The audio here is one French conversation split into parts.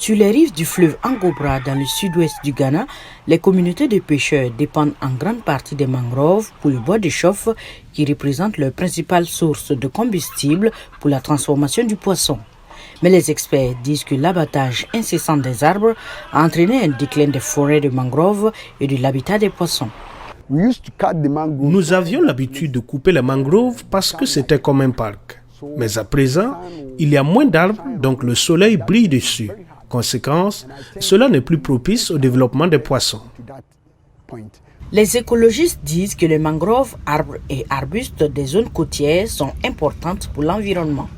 Sur les rives du fleuve Angobra, dans le sud-ouest du Ghana, les communautés de pêcheurs dépendent en grande partie des mangroves pour le bois de chauffe qui représente leur principale source de combustible pour la transformation du poisson. Mais les experts disent que l'abattage incessant des arbres a entraîné un déclin des forêts de mangroves et de l'habitat des poissons. Nous avions l'habitude de couper les mangroves parce que c'était comme un parc. Mais à présent, il y a moins d'arbres, donc le soleil brille dessus. Conséquence, cela n'est plus propice au développement des poissons. Les écologistes disent que les mangroves, arbres et arbustes des zones côtières sont importantes pour l'environnement.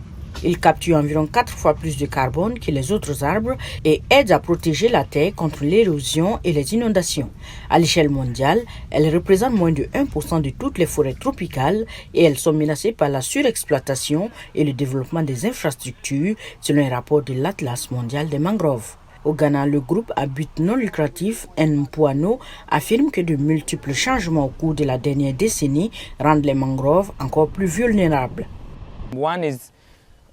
Ils capturent environ 4 fois plus de carbone que les autres arbres et aident à protéger la terre contre l'érosion et les inondations. À l'échelle mondiale, elles représentent moins de 1% de toutes les forêts tropicales et elles sont menacées par la surexploitation et le développement des infrastructures, selon un rapport de l'Atlas mondial des mangroves. Au Ghana, le groupe à but non lucratif Npoano affirme que de multiples changements au cours de la dernière décennie rendent les mangroves encore plus vulnérables.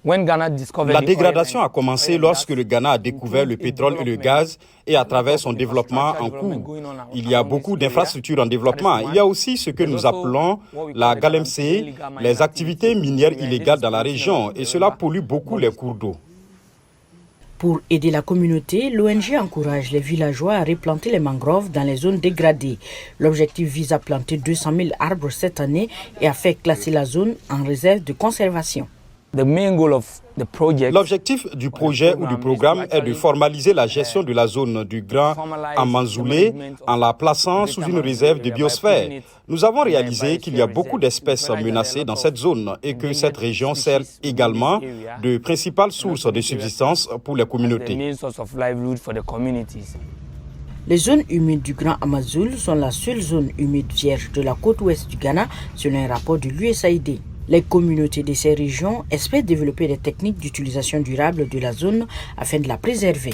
La dégradation a commencé lorsque le Ghana a découvert le pétrole et le gaz et à travers son développement en cours. Il y a beaucoup d'infrastructures en développement. Il y a aussi ce que nous appelons la galamsey, les activités minières illégales dans la région et cela pollue beaucoup les cours d'eau. Pour aider la communauté, l'ONG encourage les villageois à replanter les mangroves dans les zones dégradées. L'objectif vise à planter 200 000 arbres cette année et à faire classer la zone en réserve de conservation. L'objectif du projet ou du programme est de formaliser la gestion de la zone du Grand Amanzoulé en la plaçant sous une réserve de biosphère. Nous avons réalisé qu'il y a beaucoup d'espèces menacées dans cette zone et que cette région sert également de principale source de subsistance pour les communautés. Les zones humides du Grand Amazul sont la seule zone humide vierge de la côte ouest du Ghana, selon un rapport de l'USAID. Les communautés de ces régions espèrent développer des techniques d'utilisation durable de la zone afin de la préserver.